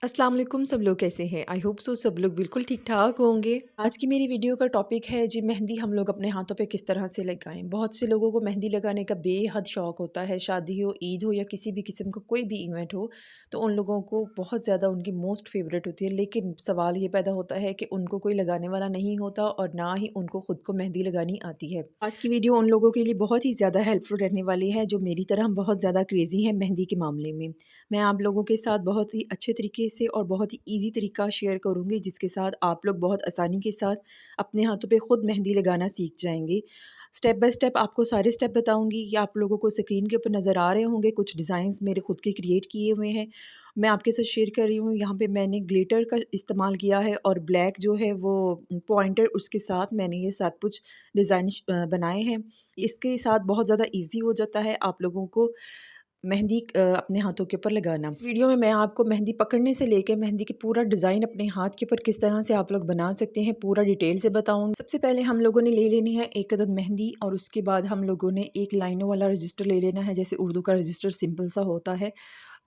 अस्सलाम वालेकुम। सब लोग कैसे हैं? आई होप सो सब लोग बिल्कुल ठीक-ठाक होंगे। आज की मेरी वीडियो का टॉपिक है जी मेहंदी हम लोग अपने हाथों पे किस तरह से लगाएँ। बहुत से लोगों को मेहंदी लगाने का बेहद शौक होता है, शादी हो, ईद हो या किसी भी किस्म का कोई भी इवेंट हो, तो उन लोगों को बहुत ज़्यादा उनकी मोस्ट फेवरेट होती है। लेकिन सवाल ये पैदा होता है कि उनको कोई लगाने वाला नहीं होता और ना ही उनको खुद को मेहंदी लगानी आती है। आज की वीडियो उन लोगों के लिए बहुत ही ज़्यादा हेल्पफुल रहने वाली है जो मेरी तरह बहुत ज़्यादा क्रेज़ी हैं मेहंदी के मामले में। मैं आप लोगों के साथ बहुत ही अच्छे तरीके से और बहुत ही ईज़ी तरीका शेयर करूँगी जिसके साथ आप लोग बहुत आसानी के साथ अपने हाथों पे खुद मेहंदी लगाना सीख जाएँगे। स्टेप बाय स्टेप आपको सारे स्टेप बताऊँगी। ये आप लोगों को स्क्रीन के ऊपर नज़र आ रहे होंगे, कुछ डिज़ाइंस मेरे खुद के क्रिएट किए हुए हैं। मैं आपके साथ शेयर कर रही हूँ। यहाँ पे मैंने ग्लिटर का इस्तेमाल किया है और ब्लैक जो है वो पॉइंटर उसके साथ मैंने ये सब कुछ डिज़ाइन बनाए हैं। इसके साथ बहुत ज़्यादा ईज़ी हो जाता है आप लोगों को मेहंदी अपने हाथों के ऊपर लगाना। इस वीडियो में मैं आपको मेहंदी पकड़ने से लेके मेहंदी की पूरा डिज़ाइन अपने हाथ के ऊपर किस तरह से आप लोग बना सकते हैं, पूरा डिटेल से बताऊँगी। सबसे पहले हम लोगों ने ले लेनी है 1 अदद मेहंदी और उसके बाद हम लोगों ने एक लाइनों वाला रजिस्टर ले लेना है, जैसे उर्दू का रजिस्टर सिंपल सा होता है।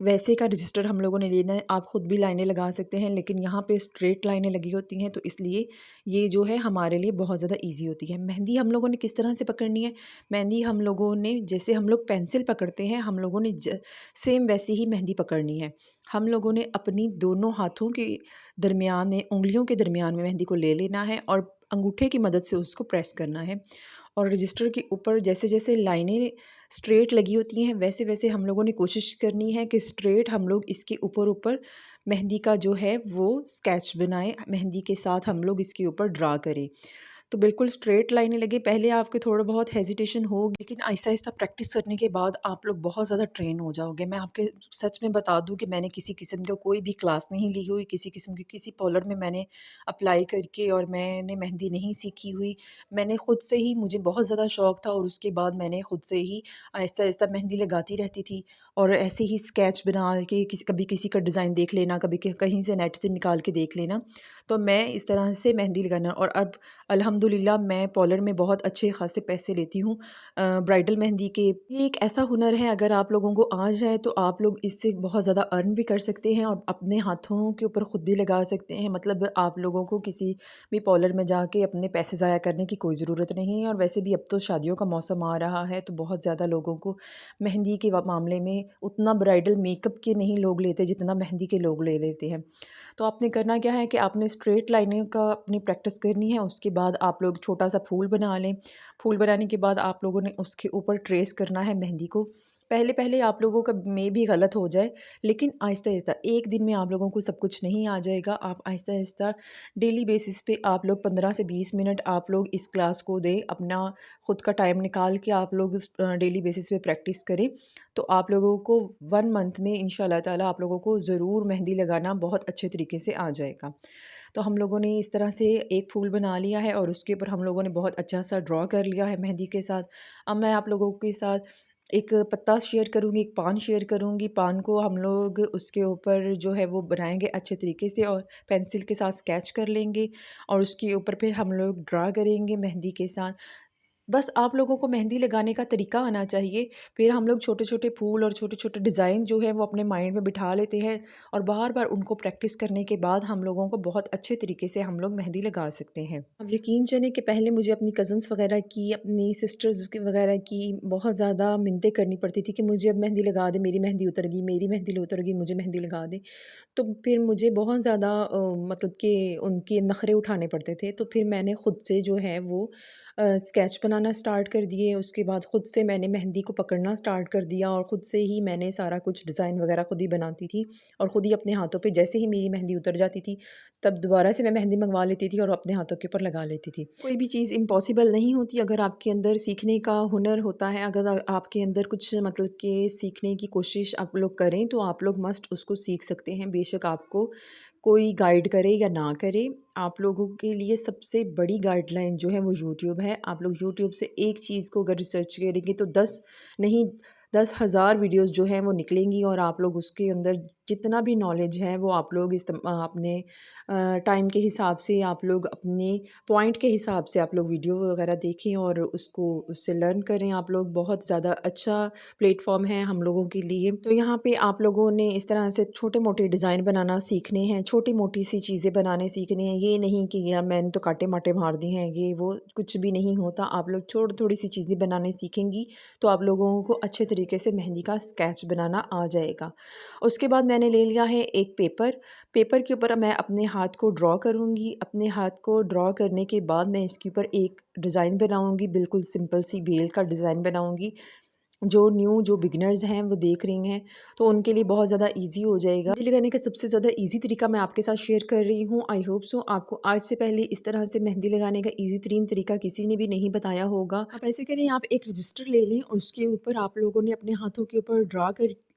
वैसे का रजिस्टर हम लोगों ने लेना है। आप खुद भी लाइनें लगा सकते हैं, लेकिन यहाँ पे स्ट्रेट लाइनें लगी होती हैं, तो इसलिए ये जो है हमारे लिए बहुत ज़्यादा ईज़ी होती है। मेहंदी हम लोगों ने किस तरह से पकड़नी है? मेहंदी हम लोगों ने जैसे हम लोग पेंसिल पकड़ते हैं, हम लोगों ने सेम वैसे ही मेहंदी पकड़नी है। हम लोगों ने अपनी दोनों हाथों के दरमियान में, उँगलियों के दरमियान में मेहंदी को ले लेना है और अंगूठे की मदद से उसको प्रेस करना है। और रजिस्टर के ऊपर जैसे-जैसे लाइनें स्ट्रेट लगी होती हैं, वैसे-वैसे हम लोगों ने कोशिश करनी है कि स्ट्रेट हम लोग इसके ऊपर-ऊपर मेहंदी का जो है वो स्केच बनाएँ, मेहंदी के साथ हम लोग इसके ऊपर ड्रा करें। तो बिल्कुल स्ट्रेट लाइनें लगे, पहले आपको थोड़ा बहुत हेजिटेशन होगी, लेकिन आहिस्ता-आहिस्ता प्रैक्टिस करने के बाद आप लोग बहुत ज़्यादा ट्रेन हो जाओगे। मैं आपके सच में बता दूँ कि मैंने किसी किस्म का कोई भी क्लास नहीं ली हुई, किसी किस्म की किसी पार्लर में मैंने अप्लाई करके और मैंने मेहंदी नहीं सीखी हुई। मैंने खुद से ही, मुझे बहुत ज़्यादा शौक था और उसके बाद मैंने खुद से ही आहिस्ता-आहिस्ता मेहंदी लगाती रहती थी और ऐसे ही स्केच बना के कभी किसी का डिज़ाइन देख लेना, कभी कहीं से नेट से निकाल के देख लेना। तो मैं इस तरह से मेहंदी लगाना और अब अल्हम्दुलिल्लाह मैं पार्लर में बहुत अच्छे खासे पैसे लेती हूँ ब्राइडल मेहंदी के। ये एक ऐसा हुनर है, अगर आप लोगों को आ जाए तो आप लोग इससे बहुत ज़्यादा अर्न भी कर सकते हैं और अपने हाथों के ऊपर खुद भी लगा सकते हैं। मतलब आप लोगों को किसी भी पार्लर में जाके अपने पैसे ज़ाया करने की कोई ज़रूरत नहीं है और वैसे भी अब तो शादियों का मौसम आ रहा है, तो बहुत ज़्यादा लोगों को मेहंदी के मामले में उतना ब्राइडल मेकअप के नहीं लोग लेते जितना मेहंदी के लोग ले लेते हैं। तो आपने करना क्या है कि आपने स्ट्रेट लाइनें का अपनी प्रैक्टिस करनी है, उसके बाद आप लोग छोटा-सा फूल बना लें। फूल बनाने के बाद आप लोगों ने उसके ऊपर ट्रेस करना है मेहंदी को। पहले-पहले आप लोगों का में भी गलत हो जाए, लेकिन आहिस्ता-आहिस्ता एक दिन में आप लोगों को सब कुछ नहीं आ जाएगा। आप आहिस्ता-आहिस्ता डेली बेसिस पे आप लोग 15 से 20 मिनट आप लोग इस क्लास को दें। अपना खुद का टाइम निकाल के आप लोग डेली बेसिस पे प्रैक्टिस करें। तो आप लोगों को 1 मंथ में इंशाल्लाह ताला आप लोगों को ज़रूर मेहंदी लगाना बहुत अच्छे तरीके से आ जाएगा। तो हम लोगों ने इस तरह से एक फूल बना लिया है और उसके ऊपर हम लोगों ने बहुत अच्छा सा ड्रॉ कर लिया है मेहंदी के साथ। अब मैं आप लोगों के साथ एक पत्ता शेयर करूँगी, एक पान शेयर करूँगी। पान को हम लोग उसके ऊपर जो है वो बनाएँगे अच्छे तरीके से और पेंसिल के साथ स्केच कर लेंगे और उसके ऊपर फिर हम लोग ड्रा करेंगे मेहंदी के साथ। बस आप लोगों को मेहंदी लगाने का तरीका आना चाहिए। फिर हम लोग छोटे-छोटे फूल और छोटे-छोटे डिज़ाइन जो है वो अपने माइंड में बिठा लेते हैं और बार-बार उनको प्रैक्टिस करने के बाद हम लोगों को बहुत अच्छे तरीके से हम लोग मेहंदी लगा सकते हैं। अब यकीन जानिए कि पहले मुझे अपनी कज़िन्स वग़ैरह की, अपनी सिस्टर्स की वग़ैरह की बहुत ज़्यादा मिन्नतें करनी पड़ती थी कि मुझे अब मेहंदी लगा दे, मेरी मेहंदी उतर गई, मेरी मेहंदी उतर गई, मुझे मेहंदी लगा दे। तो फिर मुझे बहुत ज़्यादा मतलब कि उनके नखरे उठाने पड़ते थे। तो फिर मैंने खुद से जो है वो स्केच बनाना स्टार्ट कर दिए। उसके बाद खुद से मैंने मेहंदी को पकड़ना स्टार्ट कर दिया और खुद से ही मैंने सारा कुछ डिज़ाइन वगैरह खुद ही बनाती थी और खुद ही अपने हाथों पे जैसे ही मेरी मेहंदी उतर जाती थी, तब दोबारा से मैं मेहंदी मंगवा लेती थी और अपने हाथों के ऊपर लगा लेती थी। कोई भी चीज़ इम्पॉसिबल नहीं होती अगर आपके अंदर सीखने का हुनर होता है, अगर आपके अंदर कुछ मतलब कि सीखने की कोशिश आप लोग करें, तो आप लोग मस्ट उसको सीख सकते हैं। बेशक आपको कोई गाइड करे या ना करे, आप लोगों के लिए सबसे बड़ी गाइडलाइन जो है वो यूट्यूब है। आप लोग यूट्यूब से एक चीज़ को अगर रिसर्च करेंगे तो 10 नहीं 10,000 वीडियोज़ जो हैं वो निकलेंगी और आप लोग उसके अंदर जितना भी नॉलेज है वो आप लोग अपने टाइम के हिसाब से, आप लोग अपने पॉइंट के हिसाब से आप लोग वीडियो वगैरह देखें और उसको उससे लर्न करें। आप लोग बहुत ज़्यादा अच्छा प्लेटफॉर्म है हम लोगों के लिए। तो यहाँ पे आप लोगों ने इस तरह से छोटे-मोटे डिज़ाइन बनाना सीखने हैं, छोटी-मोटी सी चीज़ें बनाने सीखनी हैं। ये नहीं कि यार मैंने तो कांटे-माटे मार दिए हैं, ये वो कुछ भी नहीं होता। आप लोग थोड़ी-थोड़ी सी चीज़ें बनाने सीखेंगी, तो आप लोगों को अच्छे तरीके से मेहंदी का स्केच बनाना आ जाएगा। उसके बाद मैंने ले लिया है एक पेपर। पेपर के ऊपर मैं अपने हाथ को ड्रॉ करूँगी। अपने हाथ को ड्रॉ करने के बाद मैं इसके ऊपर एक डिज़ाइन बनाऊँगी, बिल्कुल सिंपल सी बेल का डिज़ाइन बनाऊँगी। जो बिगिनर्स हैं वो देख रही हैं, तो उनके लिए बहुत ज़्यादा ईज़ी हो जाएगा। मेहंदी लगाने का सबसे ज़्यादा ईज़ी तरीका मैं आपके साथ शेयर कर रही हूँ। आई होप सो आपको आज से पहले इस तरह से मेहंदी लगाने का ईज़ी तरीन तरीका किसी ने भी नहीं बताया होगा। आप ऐसे करें, आप एक रजिस्टर ले लें और उसके ऊपर आप लोगों ने अपने हाथों के ऊपर ड्रा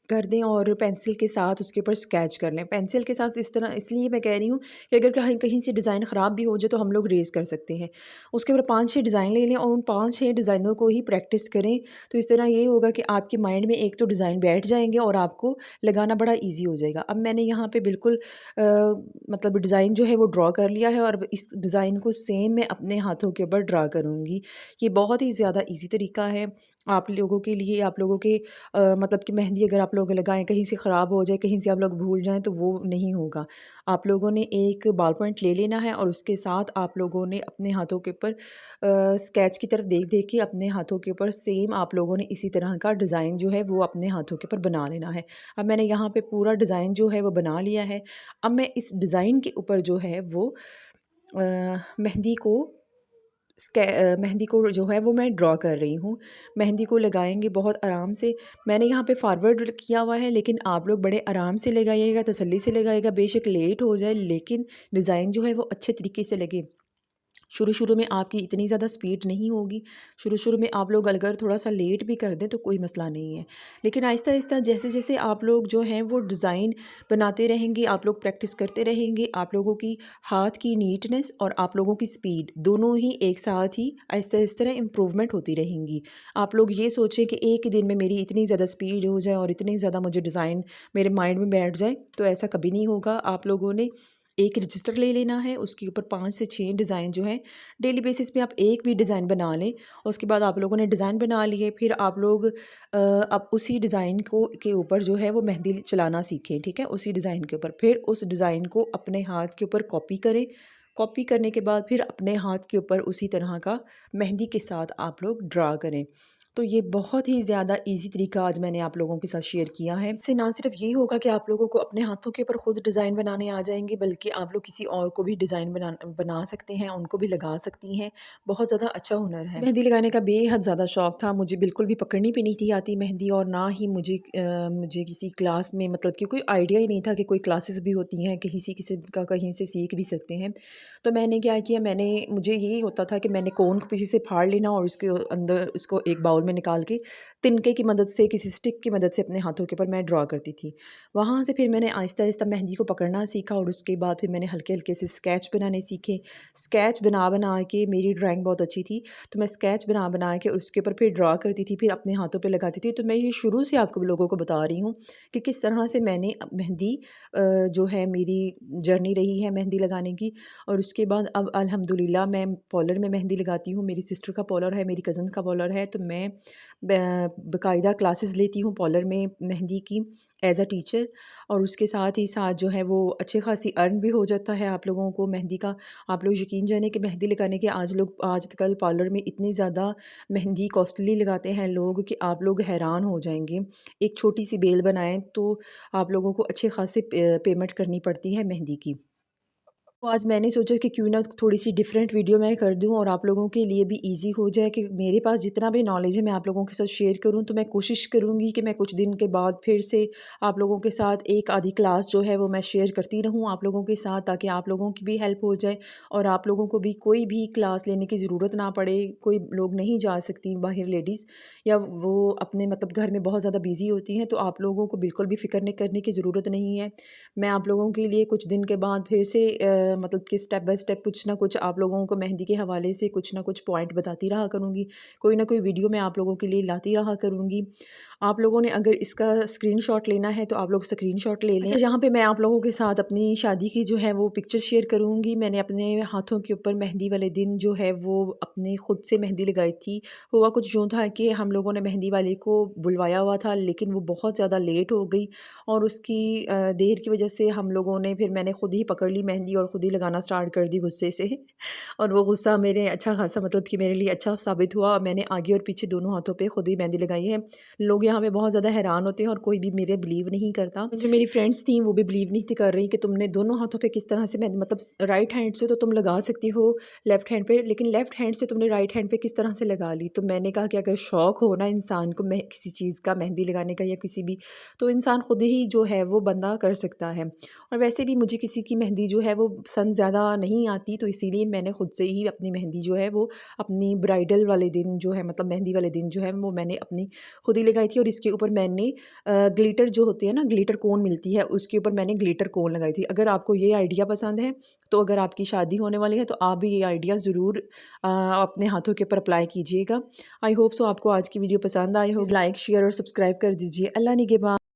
कर दें और पेंसिल के साथ उसके ऊपर स्केच कर लें। पेंसिल के साथ इस तरह इसलिए मैं कह रही हूँ कि अगर कहीं कहीं से डिज़ाइन ख़राब भी हो जाए तो हम लोग रेज़ कर सकते हैं। उसके ऊपर 5-6 डिज़ाइन ले लें और उन 5-6 डिज़ाइनों को ही प्रैक्टिस करें। तो इस तरह ये होगा कि आपके माइंड में एक तो डिज़ाइन बैठ जाएँगे और आपको लगाना बड़ा ईज़ी हो जाएगा। अब मैंने यहाँ पे बिल्कुल मतलब डिज़ाइन जो है वो ड्रॉ कर लिया है और अब इस डिज़ाइन को सेम मैं अपने हाथों के ऊपर ड्रा करूँगी। ये बहुत ही ज़्यादा ईज़ी तरीका है आप लोगों के लिए। आप लोगों के मतलब कि मेहंदी अगर आप लोग लगाएँ, कहीं से ख़राब हो जाए, कहीं से आप लोग भूल जाएँ तो वो नहीं होगा। आप लोगों ने एक बॉल पॉइंट ले लेना है और उसके साथ आप लोगों ने अपने हाथों के ऊपर स्केच की तरफ देख-देख के अपने हाथों के ऊपर सेम आप लोगों ने इसी तरह का डिज़ाइन जो है वो अपने हाथों के ऊपर बना लेना है। अब मैंने यहाँ पे पूरा डिज़ाइन जो है वो बना लिया है। अब मैं इस डिज़ाइन के ऊपर जो है वो मेहंदी को मेहंदी को जो है वो मैं ड्रॉ कर रही हूँ। मेहंदी को लगाएँगे बहुत आराम से। मैंने यहाँ पे फॉरवर्ड किया हुआ है, लेकिन आप लोग बड़े आराम से लगाइएगा, तसल्ली से लगाइएगा। बेशक लेट हो जाए लेकिन डिज़ाइन जो है वो अच्छे तरीके से लगे। शुरू-शुरू में आपकी इतनी ज़्यादा स्पीड नहीं होगी। शुरू-शुरू में आप लोग अगर थोड़ा-सा लेट भी कर दें तो कोई मसला नहीं है। लेकिन आहिस्ता-आहिस्ता जैसे-जैसे आप लोग जो हैं वो डिज़ाइन बनाते रहेंगे, आप लोग प्रैक्टिस करते रहेंगे, आप लोगों की हाथ की नीटनेस और आप लोगों की स्पीड दोनों ही एक साथ ही आहिस्ता-आहिस्ता इम्प्रूवमेंट होती रहेंगी। आप लोग ये सोचें कि एक ही दिन में मेरी इतनी ज़्यादा स्पीड हो जाए और इतनी ज़्यादा मुझे डिज़ाइन मेरे माइंड में बैठ जाए, तो ऐसा कभी नहीं होगा। आप लोगों ने एक रजिस्टर ले लेना है, उसके ऊपर 5 से 6 डिज़ाइन जो हैं डेली बेसिस पे आप एक भी डिज़ाइन बना लें। उसके बाद आप लोगों ने डिज़ाइन बना लिए, फिर आप लोग अब उसी डिज़ाइन को के ऊपर जो है वो मेहंदी चलाना सीखें, ठीक है? उसी डिज़ाइन के ऊपर फिर उस डिज़ाइन को अपने हाथ के ऊपर कॉपी करें। कॉपी करने के बाद फिर अपने हाथ के ऊपर उसी तरह का मेहंदी के साथ आप लोग ड्रा करें। तो ये बहुत ही ज़्यादा ईज़ी तरीका आज मैंने आप लोगों के साथ शेयर किया है। इससे ना सिर्फ़ ये होगा कि आप लोगों को अपने हाथों के ऊपर खुद डिज़ाइन बनाने आ जाएँगे, बल्कि आप लोग किसी और को भी डिज़ाइन बना सकते हैं, उनको भी लगा सकती हैं। बहुत ज़्यादा अच्छा हुनर है। मेहंदी लगाने का बेहद ज़्यादा शौक था। मुझे बिल्कुल भी पकड़नी भी नहीं थी आती मेहंदी, और ना ही मुझे किसी क्लास में मतलब कि कोई आइडिया ही नहीं था कि कोई क्लासेस भी होती हैं, कहीं से किसी का कहीं से सीख भी सकते हैं। तो मैंने क्या किया, मुझे यही होता था कि मैंने कोन को पीछे से फाड़ लेना और उसके अंदर उसको एक बाउल में निकाल के तिनके की मदद से, किसी स्टिक की मदद से अपने हाथों के ऊपर मैं ड्रॉ करती थी। वहाँ से फिर मैंने आहिस्ता-आहिस्ता मेहंदी को पकड़ना सीखा और उसके बाद फिर मैंने हल्के-हल्के से स्केच बनाने सीखे। स्केच बना-बना के मेरी ड्राइंग बहुत अच्छी थी, तो मैं स्केच बना-बना के उसके ऊपर फिर ड्रॉ करती थी, फिर अपने हाथों पे लगाती थी। तो मैं ये शुरू से आपको लोगों को बता रही हूँ कि किस तरह से मैंने मेहंदी जो है मेरी जर्नी रही है मेहंदी लगाने की। और उसके बाद अब अल्हम्दुलिल्लाह मैं पार्लर में मेहंदी लगाती हूँ। मेरी सिस्टर का पार्लर है, मेरी कज़न का पार्लर है, तो मैं बाकायदा क्लासेस लेती हूँ पार्लर में मेहंदी की एज़ अ टीचर। और उसके साथ ही साथ जो है वो अच्छी खासी अर्न भी हो जाता है आप लोगों को मेहंदी का। आप लोग यकीन जानिए कि मेहंदी लगाने के आजकल पार्लर में इतनी ज़्यादा मेहंदी कॉस्टली लगाते हैं लोग कि आप लोग हैरान हो जाएँगे। एक छोटी सी बेल बनाएँ तो आप लोगों को अच्छे खासे पेमेंट करनी पड़ती है मेहंदी की। तो आज मैंने सोचा कि क्यों ना थोड़ी-सी डिफरेंट वीडियो मैं कर दूँ और आप लोगों के लिए भी ईज़ी हो जाए कि मेरे पास जितना भी नॉलेज है मैं आप लोगों के साथ शेयर करूँ। तो मैं कोशिश करूँगी कि मैं कुछ दिन के बाद फिर से आप लोगों के साथ एक आधी क्लास जो है वो मैं शेयर करती रहूँ आप लोगों के साथ, ताकि आप लोगों की भी हेल्प हो जाए और आप लोगों को भी कोई भी क्लास लेने की ज़रूरत ना पड़े। कोई लोग नहीं जा सकती बाहर लेडीज़, या वो अपने मतलब घर में बहुत ज़्यादा बिज़ी होती हैं, तो आप लोगों को बिल्कुल भी फ़िक्र करने की ज़रूरत नहीं है। मैं आप लोगों के लिए कुछ दिन के बाद फिर से मतलब कि स्टेप बाय स्टेप कुछ ना कुछ आप लोगों को मेहंदी के हवाले से कुछ ना कुछ पॉइंट बताती रहा करूँगी। कोई ना कोई वीडियो मैं आप लोगों के लिए लाती रहा करूँगी। आप लोगों ने अगर इसका स्क्रीनशॉट लेना है तो आप लोग स्क्रीनशॉट ले लें। अच्छा, यहाँ पे मैं आप लोगों के साथ अपनी शादी की जो है वो पिक्चर शेयर करूँगी। मैंने अपने हाथों के ऊपर मेहंदी वाले दिन जो है वो अपने खुद से मेहंदी लगाई थी। हुआ कुछ यूँ था कि हम लोगों ने मेहंदी वाले को बुलवाया हुआ था, लेकिन वो बहुत ज़्यादा लेट हो गई और उसकी देर की वजह से हम लोगों ने फिर मैंने खुद ही पकड़ ली मेहंदी और खुद ही लगाना स्टार्ट कर दी गुस्से से। और वो गुस्सा मेरे अच्छा खासा मतलब कि मेरे लिए अच्छा साबित हुआ। मैंने आगे और पीछे दोनों हाथों पे खुद ही मेहंदी लगाई है। लोग यहाँ पे बहुत ज़्यादा हैरान होते हैं और कोई भी मेरे बिलीव नहीं करता। जो मेरी फ्रेंड्स थी वो भी बिलीव नहीं थी कर रही कि तुमने दोनों हाथों पे किस तरह से मेहंदी मतलब राइट हैंड से तो तुम लगा सकती हो लेफ्ट हैंड पे, लेकिन लेफ्ट हैंड से तुमने राइट हैंड पे किस तरह से लगा ली। तो मैंने कहा कि अगर शौक हो ना इंसान को किसी चीज़ का मेहंदी लगाने का या किसी भी, तो इंसान खुद ही जो है वो बंदा कर सकता है। और वैसे भी मुझे किसी की मेहंदी जो है वो पसंद ज़्यादा नहीं आती, तो इसीलिए मैंने खुद से ही अपनी मेहंदी जो है वो अपनी ब्राइडल वाले दिन जो है मतलब मेहंदी वाले दिन जो है वो मैंने अपनी खुद ही लगाई थी। और इसके ऊपर मैंने ग्लिटर जो होती है ना, ग्लिटर कोन मिलती है, उसके ऊपर मैंने ग्लिटर कोन लगाई थी। अगर आपको ये आइडिया पसंद है तो अगर आपकी शादी होने वाली है तो आप भी ये आइडिया ज़रूर अपने हाथों के ऊपर अप्लाई कीजिएगा। आई होप सो आपको आज की वीडियो पसंद आई होगी। लाइक शेयर और सब्सक्राइब कर दीजिए। अल्लाह निगहबान।